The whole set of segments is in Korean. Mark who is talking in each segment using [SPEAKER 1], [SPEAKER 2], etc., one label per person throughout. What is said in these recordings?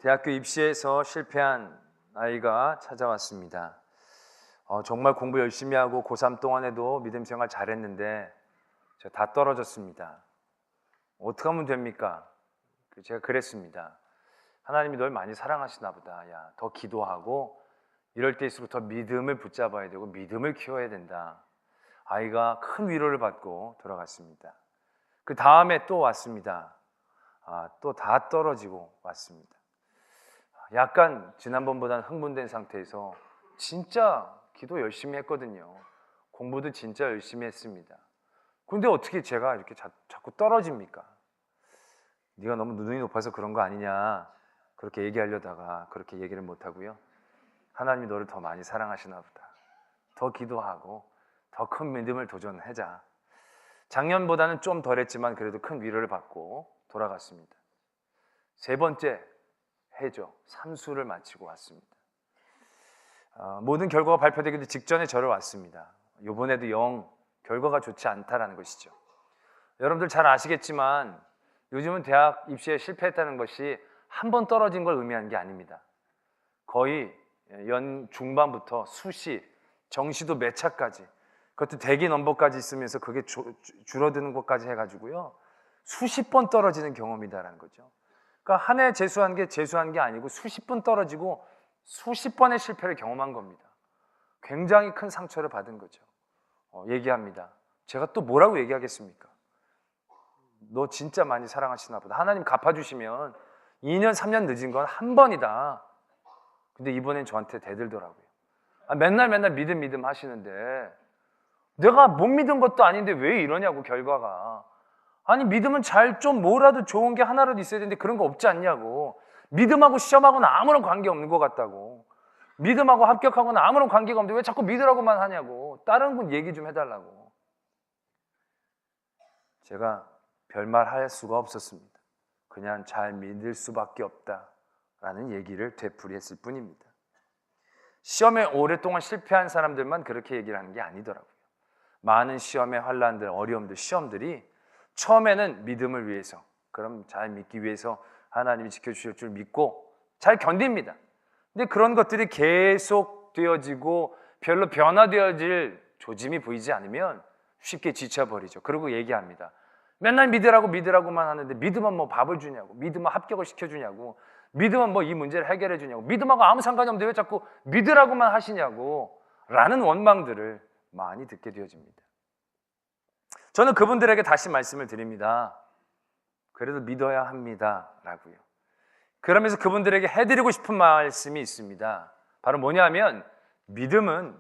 [SPEAKER 1] 대학교 입시에서 실패한 아이가 찾아왔습니다. 정말 공부 열심히 하고 고3 동안에도 믿음 생활 잘했는데 저 다 떨어졌습니다. 어떻게 하면 됩니까? 제가 그랬습니다. 하나님이 널 많이 사랑하시나 보다. 야, 더 기도하고 이럴 때일수록 더 믿음을 붙잡아야 되고 믿음을 키워야 된다. 아이가 큰 위로를 받고 돌아갔습니다. 그 다음에 또 왔습니다. 또 다 떨어지고 왔습니다. 약간 지난번보다는 흥분된 상태에서 진짜 기도 열심히 했거든요. 공부도 진짜 열심히 했습니다. 근데 어떻게 제가 이렇게 자꾸 떨어집니까? 네가 너무 눈이 높아서 그런 거 아니냐, 그렇게 얘기하려다가 그렇게 얘기를 못하고요. 하나님이 너를 더 많이 사랑하시나 보다. 더 기도하고 더 큰 믿음을 도전하자. 작년보다는 좀 덜했지만 그래도 큰 위로를 받고 돌아갔습니다. 세 번째 해죠. 삼수를 마치고 왔습니다. 모든 결과가 발표되기도 직전에 저를 왔습니다. 이번에도 영 결과가 좋지 않다라는 것이죠. 여러분들 잘 아시겠지만 요즘은 대학 입시에 실패했다는 것이 한 번 떨어진 걸 의미하는 게 아닙니다. 거의 연 중반부터 수시, 정시도 몇 차까지, 그것도 대기 넘버까지 있으면서 그게 줄어드는 것까지 해가지고요, 수십 번 떨어지는 경험이다라는 거죠. 그러니까 한 해 재수한 게 아니고 수십 번 떨어지고 수십 번의 실패를 경험한 겁니다. 굉장히 큰 상처를 받은 거죠. 얘기합니다. 제가 또 뭐라고 얘기하겠습니까? 너 진짜 많이 사랑하시나 보다. 하나님 갚아주시면 2년, 3년 늦은 건 한 번이다. 근데 이번엔 저한테 대들더라고요. 맨날 믿음 하시는데 내가 못 믿은 것도 아닌데 왜 이러냐고, 결과가. 아니, 믿음은 좀 뭐라도 좋은 게 하나라도 있어야 되는데 그런 거 없지 않냐고. 믿음하고 시험하고는 아무런 관계 없는 것 같다고. 믿음하고 합격하고는 아무런 관계가 없는데 왜 자꾸 믿으라고만 하냐고. 다른 분 얘기 좀 해달라고. 제가 별말 할 수가 없었습니다. 그냥 잘 믿을 수밖에 없다라는 얘기를 되풀이했을 뿐입니다. 시험에 오랫동안 실패한 사람들만 그렇게 얘기를 하는 게 아니더라고요. 많은 시험의 환란들, 어려움들, 시험들이 처음에는 믿음을 위해서, 그럼 잘 믿기 위해서 하나님이 지켜주실 줄 믿고 잘 견딥니다. 근데 그런 것들이 계속 되어지고 별로 변화되어질 조짐이 보이지 않으면 쉽게 지쳐버리죠. 그리고 얘기합니다. 맨날 믿으라고만 하는데 믿으면 뭐 밥을 주냐고, 믿으면 합격을 시켜주냐고, 믿으면 뭐 이 문제를 해결해 주냐고, 믿음하고 아무 상관이 없는데 왜 자꾸 믿으라고만 하시냐고 라는 원망들을 많이 듣게 되어집니다. 저는 그분들에게 다시 말씀을 드립니다. 그래도 믿어야 합니다 라고요. 그러면서 그분들에게 해드리고 싶은 말씀이 있습니다. 바로 뭐냐면, 믿음은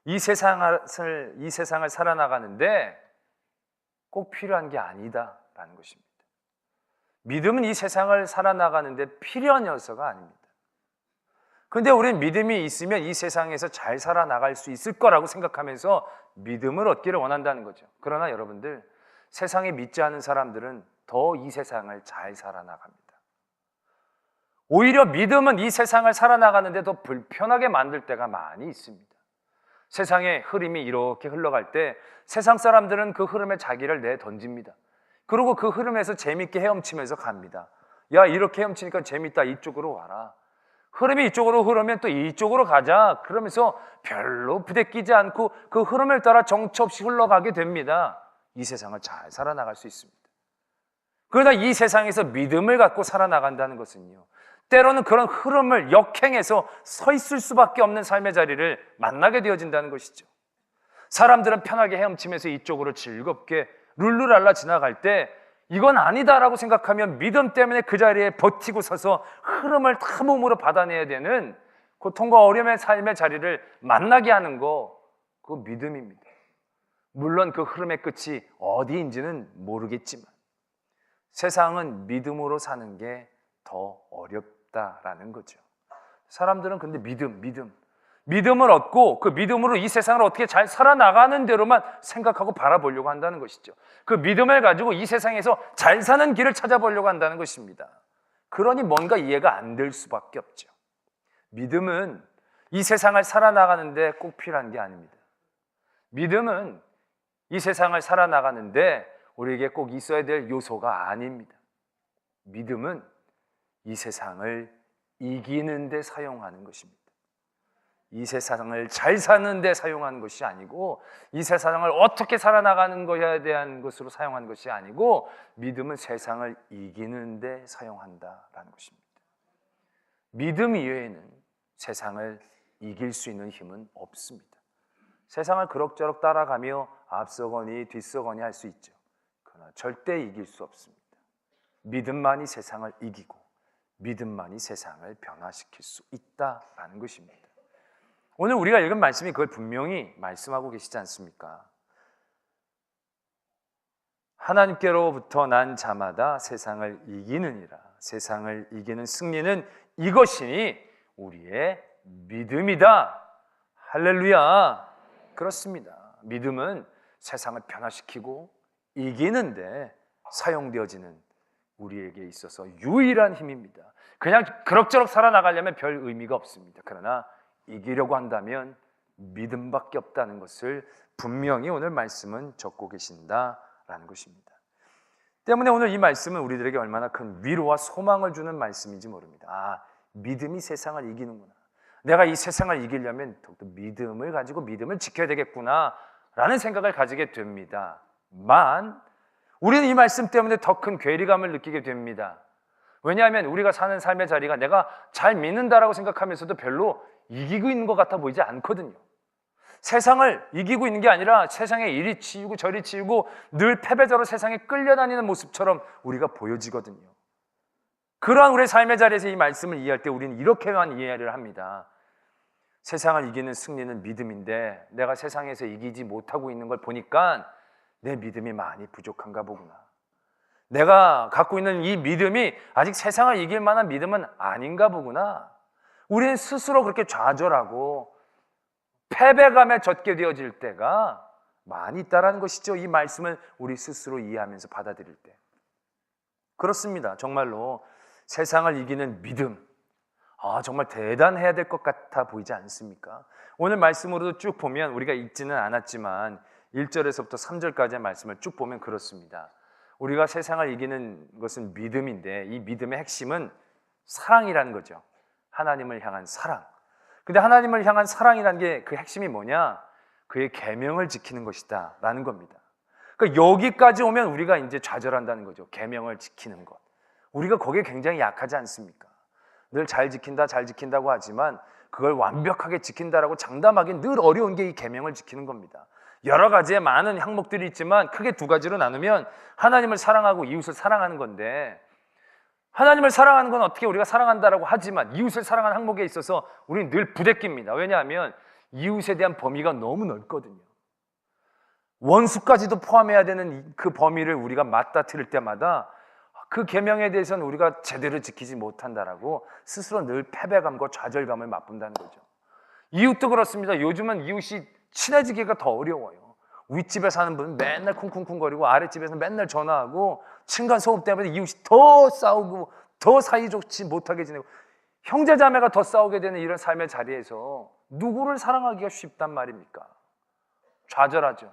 [SPEAKER 1] 이 세상을 살아나가는데 꼭 필요한 게 아니다 라는 것입니다. 믿음은 이 세상을 살아나가는데 필요한 요소가 아닙니다. 근데 우리는 믿음이 있으면 이 세상에서 잘 살아나갈 수 있을 거라고 생각하면서 믿음을 얻기를 원한다는 거죠. 그러나 여러분들, 세상에 믿지 않은 사람들은 더 이 세상을 잘 살아나갑니다. 오히려 믿음은 이 세상을 살아나가는데 더 불편하게 만들 때가 많이 있습니다. 세상의 흐름이 이렇게 흘러갈 때 세상 사람들은 그 흐름에 자기를 내던집니다. 그리고 그 흐름에서 재밌게 헤엄치면서 갑니다. 야, 이렇게 헤엄치니까 재밌다, 이쪽으로 와라. 흐름이 이쪽으로 흐르면 또 이쪽으로 가자. 그러면서 별로 부대끼지 않고 그 흐름을 따라 정처 없이 흘러가게 됩니다. 이 세상을 잘 살아나갈 수 있습니다. 그러나 이 세상에서 믿음을 갖고 살아나간다는 것은요, 때로는 그런 흐름을 역행해서 서 있을 수밖에 없는 삶의 자리를 만나게 되어진다는 것이죠. 사람들은 편하게 헤엄치면서 이쪽으로 즐겁게 룰루랄라 지나갈 때 이건 아니다라고 생각하면 믿음 때문에 그 자리에 버티고 서서 흐름을 다 몸으로 받아내야 되는 고통과 어려움의 삶의 자리를 만나게 하는 거, 그거 믿음입니다. 물론 그 흐름의 끝이 어디인지는 모르겠지만 세상은 믿음으로 사는 게 더 어렵다라는 거죠. 사람들은 근데 믿음을 얻고 그 믿음으로 이 세상을 어떻게 잘 살아나가는 대로만 생각하고 바라보려고 한다는 것이죠. 그 믿음을 가지고 이 세상에서 잘 사는 길을 찾아보려고 한다는 것입니다. 그러니 뭔가 이해가 안 될 수밖에 없죠. 믿음은 이 세상을 살아나가는데 꼭 필요한 게 아닙니다. 믿음은 이 세상을 살아나가는데 우리에게 꼭 있어야 될 요소가 아닙니다. 믿음은 이 세상을 이기는 데 사용하는 것입니다. 이 세상을 잘 사는 데 사용하는 것이 아니고, 이 세상을 어떻게 살아나가는 것에 대한 것으로 사용하는 것이 아니고, 믿음은 세상을 이기는 데 사용한다라는 것입니다. 믿음 이외에는 세상을 이길 수 있는 힘은 없습니다. 세상을 그럭저럭 따라가며 앞서거니 뒤서거니 할 수 있죠. 그러나 절대 이길 수 없습니다. 믿음만이 세상을 이기고 믿음만이 세상을 변화시킬 수 있다라는 것입니다. 오늘 우리가 읽은 말씀이 그걸 분명히 말씀하고 계시지 않습니까? 하나님께로부터 난 자마다 세상을 이기느니라. 세상을 이기는 승리는 이것이니 우리의 믿음이다. 할렐루야. 그렇습니다. 믿음은 세상을 변화시키고 이기는데 사용되어지는 우리에게 있어서 유일한 힘입니다. 그냥 그럭저럭 살아나가려면 별 의미가 없습니다. 그러나 이기려고 한다면 믿음밖에 없다는 것을 분명히 오늘 말씀은 적고 계신다라는 것입니다. 때문에 오늘 이 말씀은 우리들에게 얼마나 큰 위로와 소망을 주는 말씀인지 모릅니다. 아, 믿음이 세상을 이기는구나. 내가 이 세상을 이기려면 더욱더 믿음을 가지고 믿음을 지켜야 되겠구나 라는 생각을 가지게 됩니다만, 우리는 이 말씀 때문에 더 큰 괴리감을 느끼게 됩니다. 왜냐하면 우리가 사는 삶의 자리가 내가 잘 믿는다라고 생각하면서도 별로 이기고 있는 것 같아 보이지 않거든요. 세상을 이기고 있는 게 아니라 세상에 이리 치이고 저리 치이고 늘 패배자로 세상에 끌려다니는 모습처럼 우리가 보여지거든요. 그러한 우리의 삶의 자리에서 이 말씀을 이해할 때 우리는 이렇게만 이해를 합니다. 세상을 이기는 승리는 믿음인데 내가 세상에서 이기지 못하고 있는 걸 보니까 내 믿음이 많이 부족한가 보구나. 내가 갖고 있는 이 믿음이 아직 세상을 이길 만한 믿음은 아닌가 보구나. 우리는 스스로 그렇게 좌절하고 패배감에 젖게 되어질 때가 많이 있다는 것이죠. 이 말씀을 우리 스스로 이해하면서 받아들일 때. 그렇습니다. 정말로 세상을 이기는 믿음, 정말 대단해야 될 것 같아 보이지 않습니까? 오늘 말씀으로도 쭉 보면 우리가 읽지는 않았지만 1절에서부터 3절까지의 말씀을 쭉 보면 그렇습니다. 우리가 세상을 이기는 것은 믿음인데 이 믿음의 핵심은 사랑이라는 거죠. 하나님을 향한 사랑. 근데 하나님을 향한 사랑이라는 게 그 핵심이 뭐냐? 그의 계명을 지키는 것이다 라는 겁니다. 그러니까 여기까지 오면 우리가 이제 좌절한다는 거죠. 계명을 지키는 것. 우리가 거기에 굉장히 약하지 않습니까? 늘 잘 지킨다 잘 지킨다고 하지만 그걸 완벽하게 지킨다라고 장담하기 늘 어려운 게 이 계명을 지키는 겁니다. 여러 가지의 많은 항목들이 있지만 크게 두 가지로 나누면 하나님을 사랑하고 이웃을 사랑하는 건데, 하나님을 사랑하는 건 어떻게 우리가 사랑한다라고 하지만 이웃을 사랑하는 항목에 있어서 우리는 늘 부대낍니다. 왜냐하면 이웃에 대한 범위가 너무 넓거든요. 원수까지도 포함해야 되는 그 범위를 우리가 맞닥뜨릴 때마다 그 계명에 대해서는 우리가 제대로 지키지 못한다라고 스스로 늘 패배감과 좌절감을 맛본다는 거죠. 이웃도 그렇습니다. 요즘은 이웃이 친해지기가 더 어려워요. 윗집에 사는 분은 맨날 쿵쿵쿵거리고 아랫집에서 맨날 전화하고 층간소음 때문에 이웃이 더 싸우고 더 사이좋지 못하게 지내고 형제자매가 더 싸우게 되는 이런 삶의 자리에서 누구를 사랑하기가 쉽단 말입니까? 좌절하죠.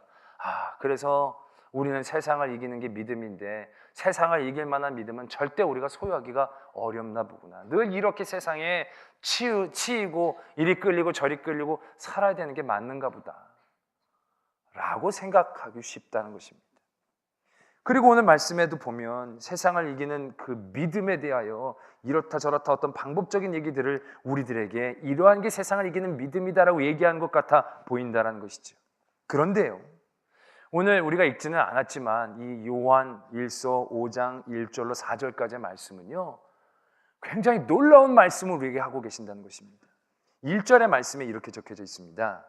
[SPEAKER 1] 그래서 우리는 세상을 이기는 게 믿음인데 세상을 이길 만한 믿음은 절대 우리가 소유하기가 어렵나 보구나. 늘 이렇게 세상에 치이고 이리 끌리고 저리 끌리고 살아야 되는 게 맞는가 보다 라고 생각하기 쉽다는 것입니다. 그리고 오늘 말씀에도 보면 세상을 이기는 그 믿음에 대하여 이렇다 저렇다 어떤 방법적인 얘기들을 우리들에게 이러한 게 세상을 이기는 믿음이다라고 얘기하는 것 같아 보인다는 것이죠. 그런데요, 오늘 우리가 읽지는 않았지만 이 요한 1서 5장 1절로 4절까지의 말씀은요, 굉장히 놀라운 말씀을 우리에게 하고 계신다는 것입니다. 1절의 말씀에 이렇게 적혀져 있습니다.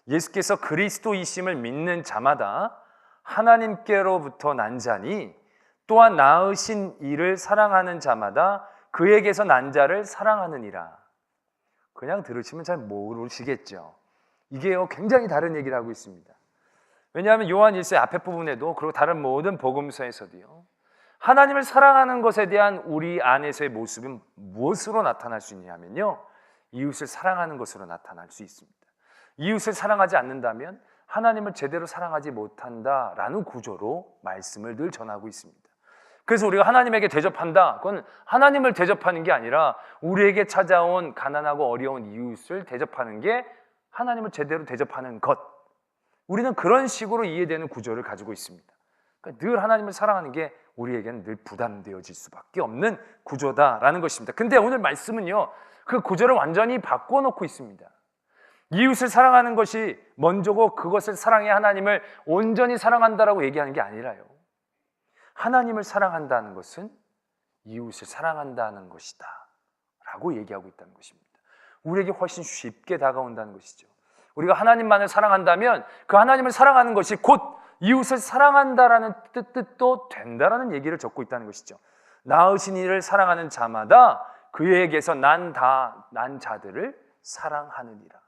[SPEAKER 1] 예수께서 그리스도이심을 믿는 자마다 하나님께로부터 난 자니 또한 낳으신 이를 사랑하는 자마다 그에게서 난 자를 사랑하느니라. 그냥 들으시면 잘 모르시겠죠. 이게요, 굉장히 다른 얘기를 하고 있습니다. 왜냐하면 요한 1서 앞에 부분에도 그리고 다른 모든 복음서에서도요, 하나님을 사랑하는 것에 대한 우리 안에서의 모습은 무엇으로 나타날 수 있냐면요, 이웃을 사랑하는 것으로 나타날 수 있습니다. 이웃을 사랑하지 않는다면 하나님을 제대로 사랑하지 못한다라는 구조로 말씀을 늘 전하고 있습니다. 그래서 우리가 하나님에게 대접한다. 그건 하나님을 대접하는 게 아니라 우리에게 찾아온 가난하고 어려운 이웃을 대접하는 게 하나님을 제대로 대접하는 것. 우리는 그런 식으로 이해되는 구조를 가지고 있습니다. 그러니까 늘 하나님을 사랑하는 게 우리에게는 늘 부담되어질 수밖에 없는 구조다라는 것입니다. 근데 오늘 말씀은요, 그 구조를 완전히 바꿔놓고 있습니다. 이웃을 사랑하는 것이 먼저고 그것을 사랑해 하나님을 온전히 사랑한다라고 얘기하는 게 아니라요. 하나님을 사랑한다는 것은 이웃을 사랑한다는 것이다 라고 얘기하고 있다는 것입니다. 우리에게 훨씬 쉽게 다가온다는 것이죠. 우리가 하나님만을 사랑한다면 그 하나님을 사랑하는 것이 곧 이웃을 사랑한다라는 뜻도 된다라는 얘기를 적고 있다는 것이죠. 나으신 이를 사랑하는 자마다 그에게서 난 자들을 사랑하느니라.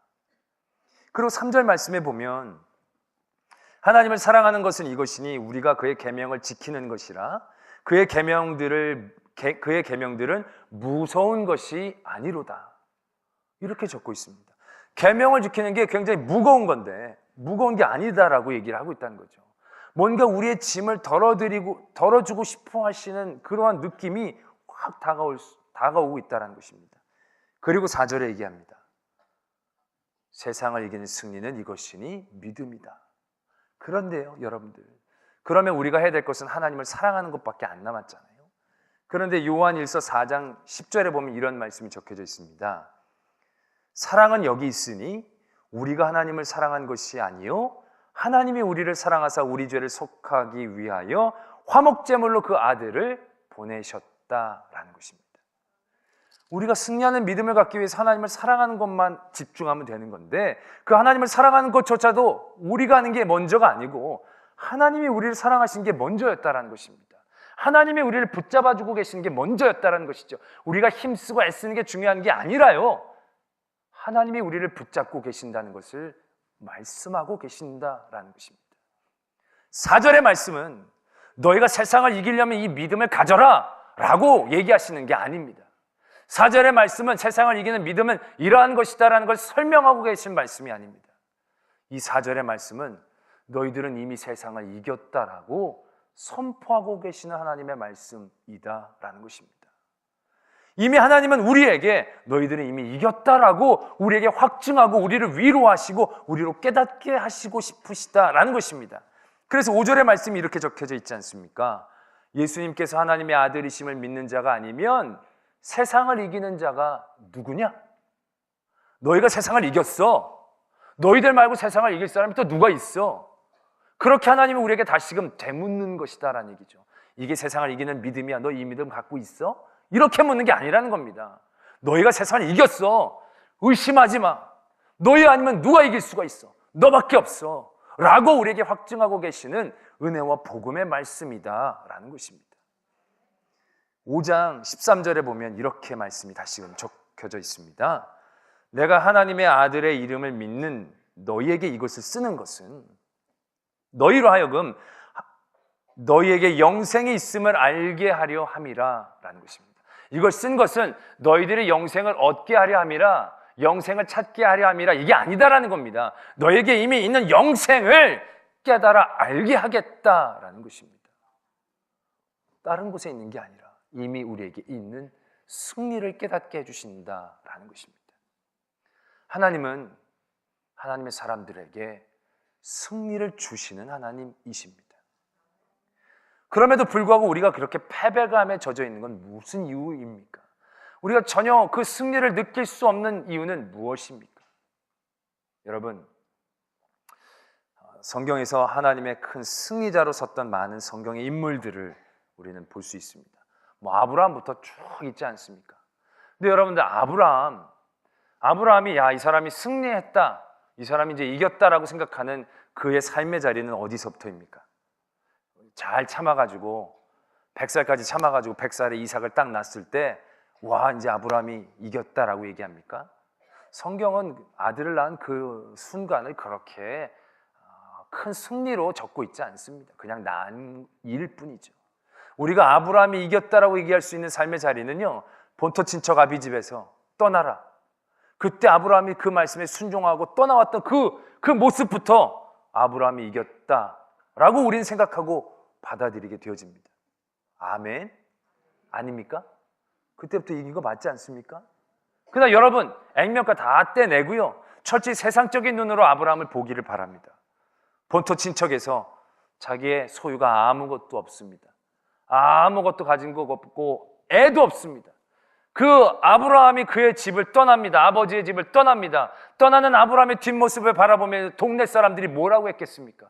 [SPEAKER 1] 그리고 3절 말씀에 보면 하나님을 사랑하는 것은 이것이니 우리가 그의 계명을 지키는 것이라. 그의 계명들은 무서운 것이 아니로다. 이렇게 적고 있습니다. 계명을 지키는 게 굉장히 무거운 건데 무거운 게 아니다라고 얘기를 하고 있다는 거죠. 뭔가 우리의 짐을 덜어주고 싶어 하시는 그러한 느낌이 확 다가오고 있다는 것입니다. 그리고 4절에 얘기합니다. 세상을 이기는 승리는 이것이니 믿음이다. 그런데요, 여러분들, 그러면 우리가 해야 될 것은 하나님을 사랑하는 것밖에 안 남았잖아요. 그런데 요한일서 4장 10절에 보면 이런 말씀이 적혀져 있습니다. 사랑은 여기 있으니 우리가 하나님을 사랑한 것이 아니요 하나님이 우리를 사랑하사 우리 죄를 속하기 위하여 화목제물로 그 아들을 보내셨다라는 것입니다. 우리가 승리하는 믿음을 갖기 위해서 하나님을 사랑하는 것만 집중하면 되는 건데 그 하나님을 사랑하는 것조차도 우리가 하는 게 먼저가 아니고 하나님이 우리를 사랑하신 게 먼저였다라는 것입니다. 하나님이 우리를 붙잡아주고 계시는 게 먼저였다라는 것이죠. 우리가 힘쓰고 애쓰는 게 중요한 게 아니라요, 하나님이 우리를 붙잡고 계신다는 것을 말씀하고 계신다라는 것입니다. 4절의 말씀은 너희가 세상을 이기려면 이 믿음을 가져라 라고 얘기하시는 게 아닙니다. 4절의 말씀은 세상을 이기는 믿음은 이러한 것이다라는 걸 설명하고 계신 말씀이 아닙니다. 이 4절의 말씀은 너희들은 이미 세상을 이겼다라고 선포하고 계시는 하나님의 말씀이다라는 것입니다. 이미 하나님은 우리에게 너희들은 이미 이겼다라고 우리에게 확증하고 우리를 위로하시고 우리로 깨닫게 하시고 싶으시다라는 것입니다. 그래서 5절의 말씀이 이렇게 적혀져 있지 않습니까? 예수님께서 하나님의 아들이심을 믿는 자가 아니면 세상을 이기는 자가 누구냐? 너희가 세상을 이겼어. 너희들 말고 세상을 이길 사람이 또 누가 있어? 그렇게 하나님은 우리에게 다시금 되묻는 것이다라는 얘기죠. 이게 세상을 이기는 믿음이야. 너 이 믿음 갖고 있어? 이렇게 묻는 게 아니라는 겁니다. 너희가 세상을 이겼어. 의심하지 마. 너희 아니면 누가 이길 수가 있어? 너밖에 없어. 라고 우리에게 확증하고 계시는 은혜와 복음의 말씀이다라는 것입니다. 5장 13절에 보면 이렇게 말씀이 다시금 적혀져 있습니다. 내가 하나님의 아들의 이름을 믿는 너희에게 이것을 쓰는 것은 너희로 하여금 너희에게 영생이 있음을 알게 하려 함이라 라는 것입니다. 이걸 쓴 것은 너희들이 영생을 얻게 하려 함이라, 영생을 찾게 하려 함이라, 이게 아니다라는 겁니다. 너에게 이미 있는 영생을 깨달아 알게 하겠다라는 것입니다. 다른 곳에 있는 게 아니라 이미 우리에게 있는 승리를 깨닫게 해주신다라는 것입니다. 하나님은 하나님의 사람들에게 승리를 주시는 하나님이십니다. 그럼에도 불구하고 우리가 그렇게 패배감에 젖어 있는 건 무슨 이유입니까? 우리가 전혀 그 승리를 느낄 수 없는 이유는 무엇입니까? 여러분, 성경에서 하나님의 큰 승리자로 섰던 많은 성경의 인물들을 우리는 볼 수 있습니다. 아브라함부터 쭉 있지 않습니까? 근데 여러분들, 아브라함이 이 사람이 승리했다, 이 사람이 이제 이겼다라고 생각하는 그의 삶의 자리는 어디서부터입니까? 잘 참아가지고 100살까지 참아가지고 100살에 이삭을 딱 낳았을 때 와, 이제 아브라함이 이겼다라고 얘기합니까? 성경은 아들을 낳은 그 순간을 그렇게 큰 승리로 적고 있지 않습니다. 그냥 낳은 일일 뿐이죠. 우리가 아브라함이 이겼다라고 얘기할 수 있는 삶의 자리는요, 본토 친척 아비집에서 떠나라, 그때 아브라함이 그 말씀에 순종하고 떠나왔던 그 모습부터 아브라함이 이겼다라고 우리는 생각하고 받아들이게 되어집니다. 아멘? 아닙니까? 그때부터 이긴 거 맞지 않습니까? 그러나 여러분, 액면가 다 떼내고요, 철저히 세상적인 눈으로 아브라함을 보기를 바랍니다. 본토 친척에서 자기의 소유가 아무것도 없습니다. 아무것도 가진 것 없고 애도 없습니다. 그 아브라함이 그의 집을 떠납니다. 아버지의 집을 떠납니다. 떠나는 아브라함의 뒷모습을 바라보며 동네 사람들이 뭐라고 했겠습니까?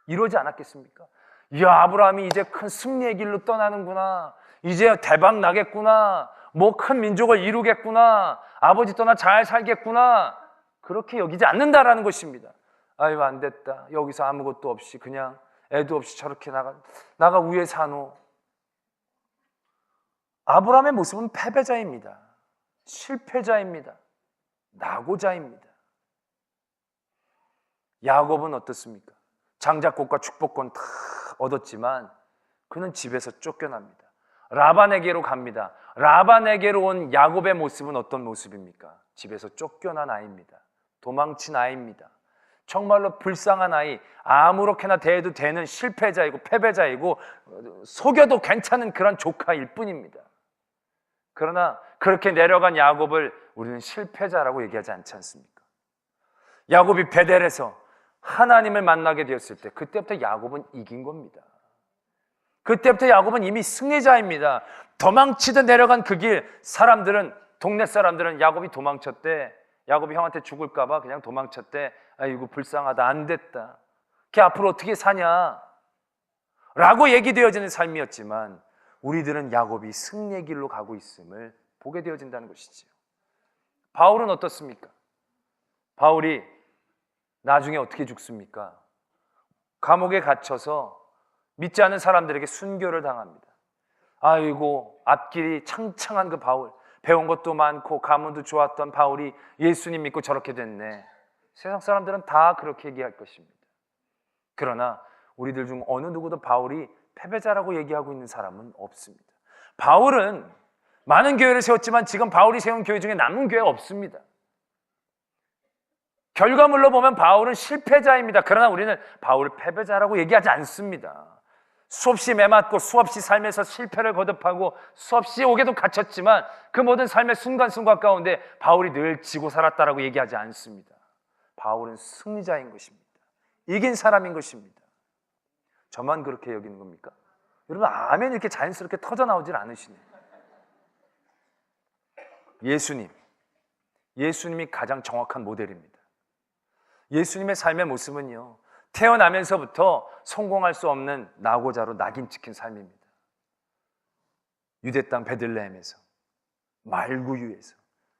[SPEAKER 1] 이러지 않았겠습니까? 이야, 아브라함이 이제 큰 승리의 길로 떠나는구나. 이제 대박 나겠구나. 뭐 큰 민족을 이루겠구나. 아버지 떠나 잘 살겠구나. 그렇게 여기지 않는다라는 것입니다. 아유, 안 됐다. 여기서 아무것도 없이 그냥 애도 없이 저렇게 나가 위에 사노. 아브라함의 모습은 패배자입니다. 실패자입니다. 낙오자입니다. 야곱은 어떻습니까? 장자꽃과 축복권 다 얻었지만 그는 집에서 쫓겨납니다. 라반에게로 갑니다. 라반에게로 온 야곱의 모습은 어떤 모습입니까? 집에서 쫓겨난 아이입니다. 도망친 아이입니다. 정말로 불쌍한 아이, 아무렇게나 대해도 되는 실패자이고 패배자이고 속여도 괜찮은 그런 조카일 뿐입니다. 그러나 그렇게 내려간 야곱을 우리는 실패자라고 얘기하지 않지 않습니까? 야곱이 베델에서 하나님을 만나게 되었을 때 그때부터 야곱은 이긴 겁니다. 그때부터 야곱은 이미 승리자입니다. 도망치듯 내려간 그 길, 동네 사람들은 야곱이 도망쳤대. 야곱이 형한테 죽을까 봐 그냥 도망쳤대. 아이고 불쌍하다, 안 됐다. 걔 앞으로 어떻게 사냐? 라고 얘기되어지는 삶이었지만 우리들은 야곱이 승리의 길로 가고 있음을 보게 되어진다는 것이지요. 바울은 어떻습니까? 바울이 나중에 어떻게 죽습니까? 감옥에 갇혀서 믿지 않는 사람들에게 순교를 당합니다. 아이고, 앞길이 창창한 그 바울, 배운 것도 많고 가문도 좋았던 바울이 예수님 믿고 저렇게 됐네. 세상 사람들은 다 그렇게 얘기할 것입니다. 그러나 우리들 중 어느 누구도 바울이 패배자라고 얘기하고 있는 사람은 없습니다. 바울은 많은 교회를 세웠지만 지금 바울이 세운 교회 중에 남은 교회가 없습니다. 결과물로 보면 바울은 실패자입니다. 그러나 우리는 바울을 패배자라고 얘기하지 않습니다. 수없이 매맞고 수없이 삶에서 실패를 거듭하고 수없이 옥에도 갇혔지만 그 모든 삶의 순간순간 가운데 바울이 늘 지고 살았다라고 얘기하지 않습니다. 바울은 승리자인 것입니다. 이긴 사람인 것입니다. 저만 그렇게 여기는 겁니까? 여러분, 아멘 이렇게 자연스럽게 터져나오질 않으시네요. 예수님이 가장 정확한 모델입니다. 예수님의 삶의 모습은요, 태어나면서부터 성공할 수 없는 낙오자로 낙인 찍힌 삶입니다. 유대 땅 베들레헴에서, 말구유에서,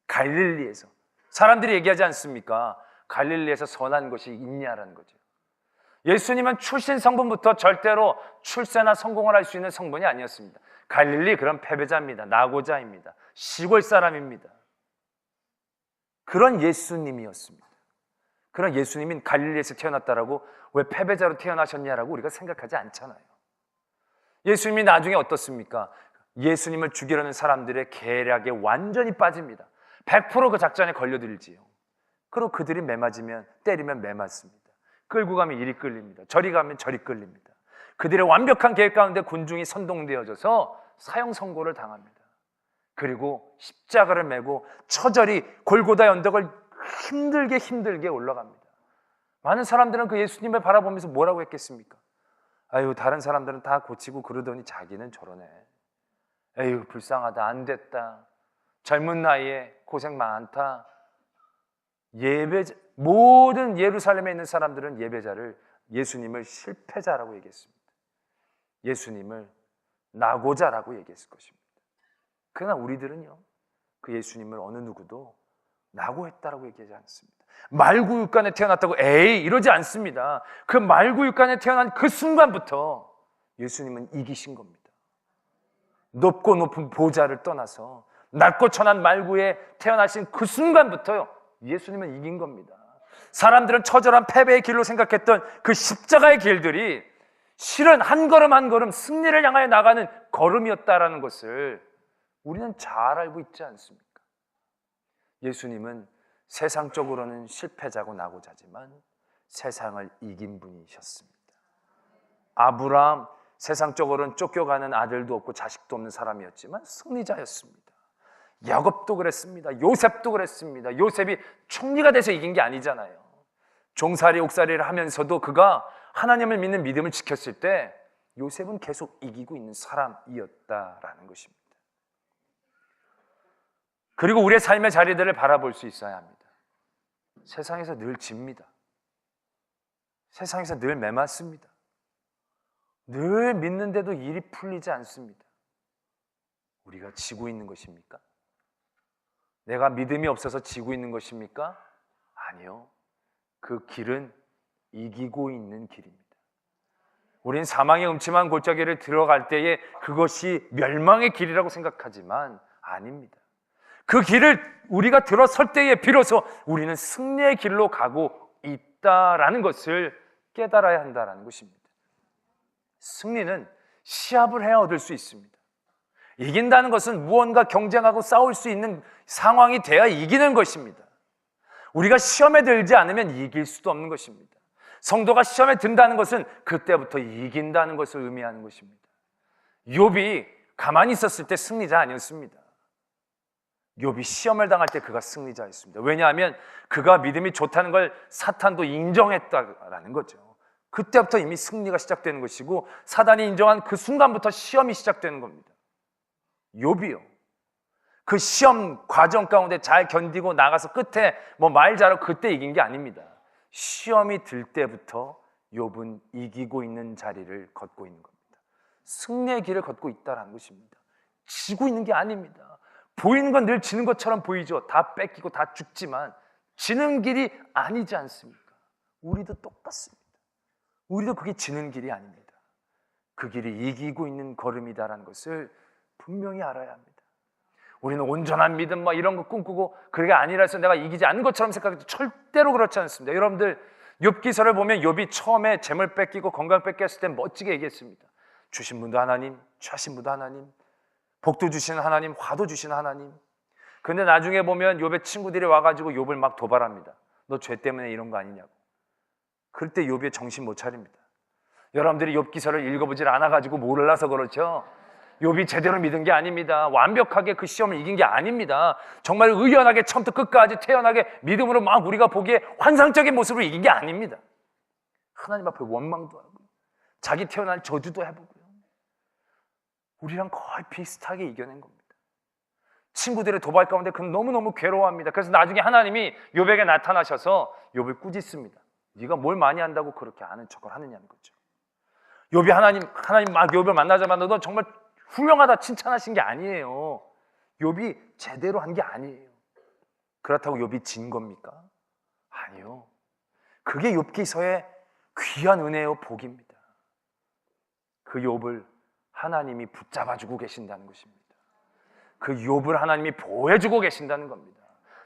[SPEAKER 1] 갈릴리에서 사람들이 얘기하지 않습니까? 갈릴리에서 선한 것이 있냐라는 거죠. 예수님은 출신 성분부터 절대로 출세나 성공을 할 수 있는 성분이 아니었습니다. 갈릴리 그런 패배자입니다. 낙오자입니다. 시골 사람입니다. 그런 예수님이었습니다. 그런 예수님이 갈릴리에서 태어났다라고 왜 패배자로 태어나셨냐라고 우리가 생각하지 않잖아요. 예수님이 나중에 어떻습니까? 예수님을 죽이려는 사람들의 계략에 완전히 빠집니다. 100% 그 작전에 걸려들지요. 그리고 그들이 때리면 매맞습니다. 끌고 가면 이리 끌립니다. 저리 가면 저리 끌립니다. 그들의 완벽한 계획 가운데 군중이 선동되어져서 사형 선고를 당합니다. 그리고 십자가를 메고 처절히 골고다 언덕을 힘들게 올라갑니다. 많은 사람들은 그 예수님을 바라보면서 뭐라고 했겠습니까? 아유, 다른 사람들은 다 고치고 그러더니 자기는 저러네. 에휴, 불쌍하다, 안 됐다. 젊은 나이에 고생 많다. 모든 예루살렘에 있는 사람들은 예수님을 실패자라고 얘기했습니다. 예수님을 낙오자라고 얘기했을 것입니다. 그러나 우리들은요, 그 예수님을 어느 누구도 낙오했다라고 얘기하지 않습니다. 말구육간에 태어났다고 에이 이러지 않습니다. 그 말구육간에 태어난 그 순간부터 예수님은 이기신 겁니다. 높고 높은 보좌를 떠나서 낮고 천한 말구에 태어나신 그 순간부터요, 예수님은 이긴 겁니다. 사람들은 처절한 패배의 길로 생각했던 그 십자가의 길들이 실은 한 걸음 한 걸음 승리를 향하여 나가는 걸음이었다라는 것을 우리는 잘 알고 있지 않습니까? 예수님은 세상적으로는 실패자고 낙오자지만 세상을 이긴 분이셨습니다. 아브라함 세상적으로는 쫓겨가는 아들도 없고 자식도 없는 사람이었지만 승리자였습니다. 야곱도 그랬습니다. 요셉도 그랬습니다. 요셉이 총리가 돼서 이긴 게 아니잖아요. 종살이 옥살이를 하면서도 그가 하나님을 믿는 믿음을 지켰을 때 요셉은 계속 이기고 있는 사람이었다라는 것입니다. 그리고 우리의 삶의 자리들을 바라볼 수 있어야 합니다. 세상에서 늘 집니다. 세상에서 늘 매맞습니다. 늘 믿는데도 일이 풀리지 않습니다. 우리가 지고 있는 것입니까? 내가 믿음이 없어서 지고 있는 것입니까? 아니요. 그 길은 이기고 있는 길입니다. 우린 사망의 음침한 골짜기를 들어갈 때에 그것이 멸망의 길이라고 생각하지만 아닙니다. 그 길을 우리가 들어설 때에 비로소 우리는 승리의 길로 가고 있다라는 것을 깨달아야 한다는 것입니다. 승리는 시합을 해야 얻을 수 있습니다. 이긴다는 것은 무언가 경쟁하고 싸울 수 있는 상황이 돼야 이기는 것입니다. 우리가 시험에 들지 않으면 이길 수도 없는 것입니다. 성도가 시험에 든다는 것은 그때부터 이긴다는 것을 의미하는 것입니다. 욥이 가만히 있었을 때 승리자 아니었습니다. 욥이 시험을 당할 때 그가 승리자였습니다. 왜냐하면 그가 믿음이 좋다는 걸 사탄도 인정했다라는 거죠. 그때부터 이미 승리가 시작되는 것이고 사단이 인정한 그 순간부터 시험이 시작되는 겁니다. 욥이요, 그 시험 과정 가운데 잘 견디고 나가서 끝에 말 잘하고 그때 이긴 게 아닙니다. 시험이 들 때부터 욥은 이기고 있는 자리를 걷고 있는 겁니다. 승리의 길을 걷고 있다는 것입니다. 지고 있는 게 아닙니다. 보이는 건 늘 지는 것처럼 보이죠. 다 뺏기고 다 죽지만 지는 길이 아니지 않습니까? 우리도 똑같습니다. 우리도 그게 지는 길이 아닙니다. 그 길이 이기고 있는 걸음이다라는 것을 분명히 알아야 합니다. 우리는 온전한 믿음 이런 거 꿈꾸고 그게 아니라서 내가 이기지 않는 것처럼 생각해도 절대로 그렇지 않습니다. 여러분들 욥기서를 보면 욥이 처음에 재물 뺏기고 건강 뺏겼을 때 멋지게 얘기했습니다. 주신 분도 하나님, 취하신 분도 하나님, 복도 주시는 하나님, 화도 주시는 하나님. 근데 나중에 보면 욥의 친구들이 와가지고 욥을 막 도발합니다. 너 죄 때문에 이런 거 아니냐고. 그럴 때 욥이 정신 못 차립니다. 여러분들이 욥기서를 읽어보질 않아가지고 몰라서 그렇죠. 욥이 제대로 믿은 게 아닙니다. 완벽하게 그 시험을 이긴 게 아닙니다. 정말 의연하게 처음부터 끝까지 태연하게 믿음으로 막 우리가 보기에 환상적인 모습으로 이긴 게 아닙니다. 하나님 앞에 원망도 하고 자기 태어난 저주도 해보고요. 우리랑 거의 비슷하게 이겨낸 겁니다. 친구들의 도발 가운데 그는 너무너무 괴로워합니다. 그래서 나중에 하나님이 욥에게 나타나셔서 욥을 꾸짖습니다. 네가 뭘 많이 한다고 그렇게 아는 척을 하느냐는 거죠. 욥이 하나님 막 욥을 만나자마자 너 정말 훌륭하다 칭찬하신 게 아니에요. 욥이 제대로 한 게 아니에요. 그렇다고 욥이 진 겁니까? 아니요. 그게 욥기서의 귀한 은혜요 복입니다. 그 욥을 하나님이 붙잡아주고 계신다는 것입니다. 그 욥을 하나님이 보호해주고 계신다는 겁니다.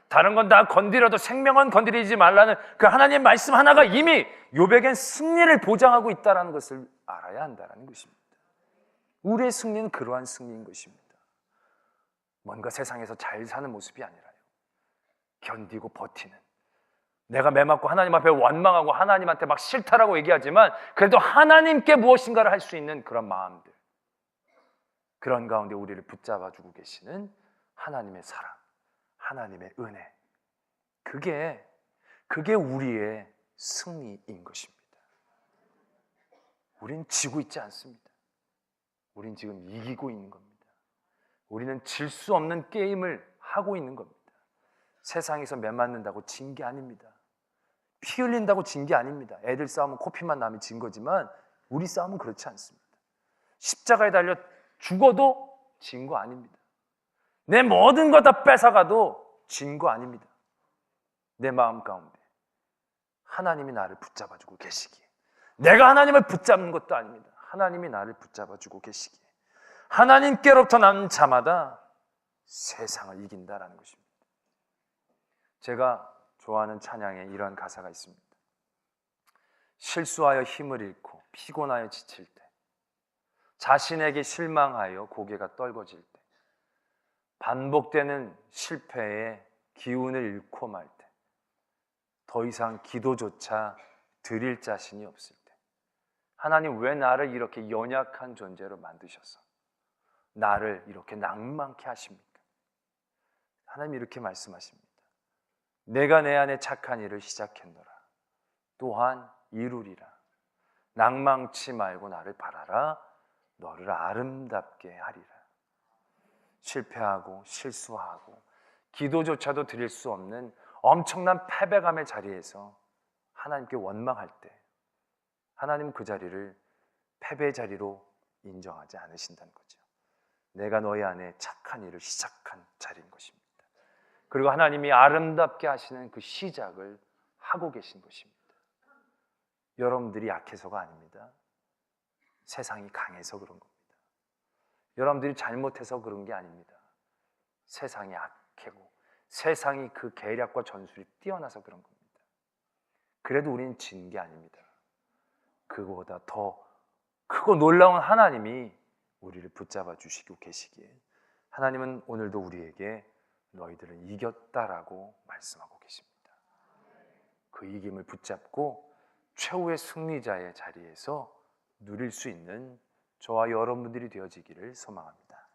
[SPEAKER 1] 다른 건 다 건드려도 생명은 건드리지 말라는 그 하나님의 말씀 하나가 이미 욥에겐 승리를 보장하고 있다는 것을 알아야 한다는 것입니다. 우리의 승리는 그러한 승리인 것입니다. 뭔가 세상에서 잘 사는 모습이 아니라요. 견디고 버티는, 내가 매맞고 하나님 앞에 원망하고 하나님한테 막 싫다라고 얘기하지만 그래도 하나님께 무엇인가를 할 수 있는 그런 마음들, 그런 가운데 우리를 붙잡아주고 계시는 하나님의 사랑, 하나님의 은혜, 그게 우리의 승리인 것입니다. 우린 지고 있지 않습니다. 우린 지금 이기고 있는 겁니다. 우리는 질 수 없는 게임을 하고 있는 겁니다. 세상에서 매맞는다고 진 게 아닙니다. 피 흘린다고 진 게 아닙니다. 애들 싸움은 코피만 나면 진 거지만 우리 싸움은 그렇지 않습니다. 십자가에 달려 죽어도 진 거 아닙니다. 내 모든 거 다 뺏어가도 진 거 아닙니다. 내 마음 가운데 하나님이 나를 붙잡아주고 계시기에, 내가 하나님을 붙잡는 것도 아닙니다. 하나님이 나를 붙잡아주고 계시기에 하나님께로부터 난 자마다 세상을 이긴다라는 것입니다. 제가 좋아하는 찬양에 이런 가사가 있습니다. 실수하여 힘을 잃고 피곤하여 지칠 때, 자신에게 실망하여 고개가 떨궈질 때, 반복되는 실패에 기운을 잃고 말 때, 더 이상 기도조차 드릴 자신이 없을 때, 하나님 왜 나를 이렇게 연약한 존재로 만드셔서 나를 이렇게 낭만케 하십니까? 하나님 이렇게 말씀하십니다. 내가 내 안에 착한 일을 시작했노라. 또한 이루리라. 낭망치 말고 나를 바라라. 너를 아름답게 하리라. 실패하고 실수하고 기도조차도 드릴 수 없는 엄청난 패배감의 자리에서 하나님께 원망할 때 하나님은 그 자리를 패배의 자리로 인정하지 않으신다는 거죠. 내가 너희 안에 착한 일을 시작한 자리인 것입니다. 그리고 하나님이 아름답게 하시는 그 시작을 하고 계신 것입니다. 여러분들이 약해서가 아닙니다. 세상이 강해서 그런 겁니다. 여러분들이 잘못해서 그런 게 아닙니다. 세상이 악하고 세상이 그 계략과 전술이 뛰어나서 그런 겁니다. 그래도 우리는 진 게 아닙니다. 그거보다 더 크고 놀라운 하나님이 우리를 붙잡아 주시고 계시기에 하나님은 오늘도 우리에게 너희들은 이겼다라고 말씀하고 계십니다. 그 이김을 붙잡고 최후의 승리자의 자리에서 누릴 수 있는 저와 여러분들이 되어지기를 소망합니다.